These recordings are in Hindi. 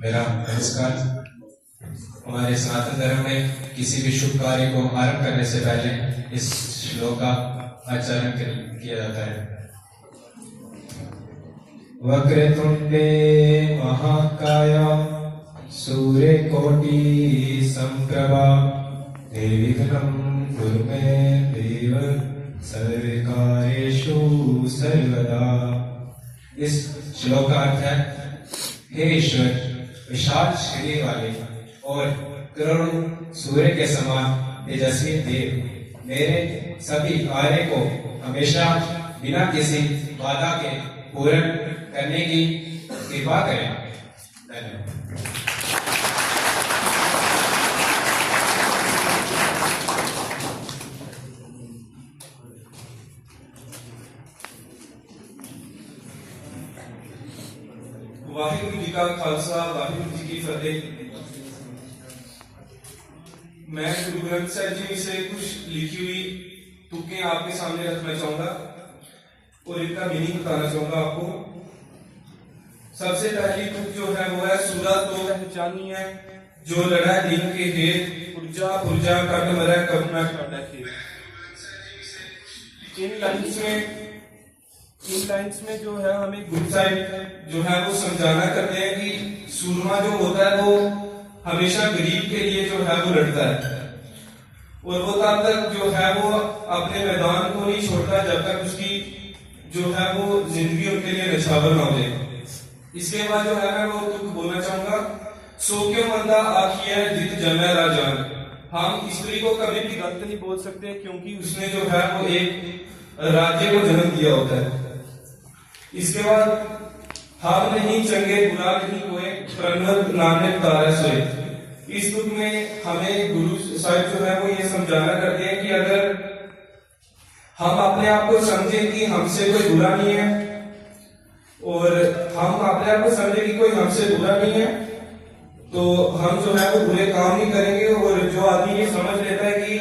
मेरा नमस्कार। हमारे सनातन धर्म में किसी भी शुभ कार्य को आरंभ करने से पहले इस श्लोक का आचरण किया जाता है। वक्रतुंडे महाकाय सूर्यकोटि समप्रभा निर्विघ्नं कुरु मे देव सर्वकार्येषु सर्वदा। इस श्लोक का अर्थ है, हे ईश्वर, विशाल शरीर वाले और करोड़ों सूर्य के समान तेजस्वी देव, मेरे सभी कार्य को हमेशा बिना किसी बाधा के पूर्ण करने की कृपा करें। धन्यवाद। वाहिगुरु जी का खालसा, वाहिगुरु जी की फतेह। मैं गुरु ग्रंथ साहिब जी से कुछ लिखी हुई तुकें आपके सामने रखना चाहूंगा और इनका मीनिंग बताना चाहूंगा आपको। सबसे पहली तुक जो है वो है, सूरा तो पहचानी है जो लड़ा दिन के हेत, पुरजा पुरजा कट मरै कब ना काटा खेत। इन लाइन्स में जो है हमें गुरु साहिब जो है वो समझाना करते हैं कि सूरमा जो होता है वो हमेशा गरीब के लिए जो है वो लड़ता है और वो तब तक जो है वो अपने मैदान को नहीं छोड़ता जब तक उसकी जो है वो जिंदगी उनके लिए नछावर ना हो जाए। इसके बाद जो है मैं वो तुक बोलना चाहूंगा, सो क्यों बंदा आखिया जित जमै राजान। हम स्त्री को कभी भी गलत नहीं बोल सकते क्योंकि उसने जो है वो एक राज्य को जन्म दिया होता है। इसके बाद हम नहीं चंगे बुरा नहीं कोई, प्रणव नानक तारा सोए। इस तुक में हमें गुरु साहिब जो है वो ये समझाना करते हैं कि अगर हम अपने आप को समझें कि हमसे कोई बुरा नहीं है और हम अपने आप को समझें कि कोई हमसे बुरा नहीं है, तो हम जो है वो बुरे काम नहीं करेंगे। और जो आदमी ये समझ लेता है कि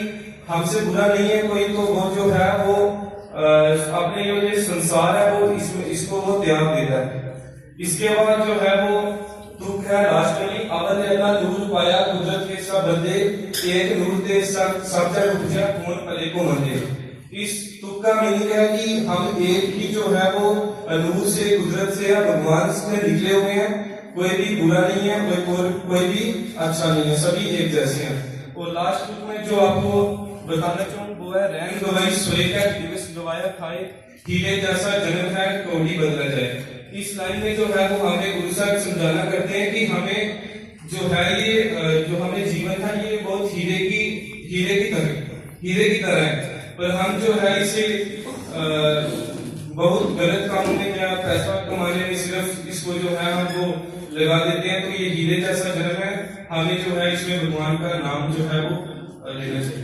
हमसे बुरा नहीं है कोई, तो वो जो है वो अपने जो संसार है वो इसको वो त्याग देता है। इसके बाद जो है वो तुक है लास्ट में, अवध अल्लाह नूर पाया कुदरत के सब बंदे, एक नूर दे सब जग उपजा कौन भले को मंदे। इस तुक का मीनिंग है कि हम एक ही जो है वो नूर से, कुदरत से या भगवान से निकले हुए हैं। कोई भी बुरा नहीं है, कोई भी अच्छा नहीं है, सभी एक जैसे हैं। और लास्ट तुक में जो आपको बताना चाहूँ वो है, रैन गवाई सोए का दिवस गवाया खाए, हीरे जैसा जन्म है कौड़ी बदला जाए। इस लाइन में जो है वो हमें गुरु साहब समझाना करते हैं कि हमें जो है ये जो हमें जीवन है ये बहुत हीरे की तरह है, पर हम जो है इसे बहुत गलत कामों में या पैसा कमाने में सिर्फ इसको जो है हम वो लगा देते हैं। तो ये हीरे जैसा जन्म है, हमें जो है इसमें भगवान का नाम जो है वो लेना चाहिए।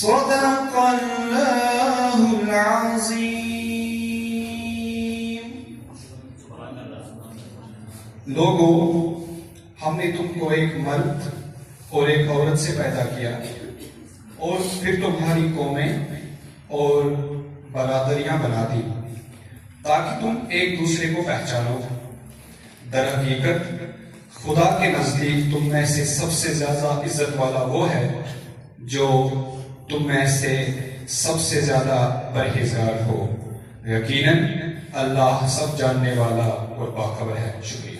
सदक़ल्लाहुल अज़ीम। लोगों, हमने तुमको एक मर्द और एक औरत से पैदा किया और फिर तुम्हारी कौमें और बरादरियां बना दी ताकि तुम एक दूसरे को पहचानो। दरहकीकत खुदा के नजदीक तुम में से सबसे ज्यादा इज्जत वाला वो है जो तुम में से सबसे ज्यादा परहेजगार हो। यकीनन अल्लाह सब जानने वाला और बाखबर है। शुक्रिया।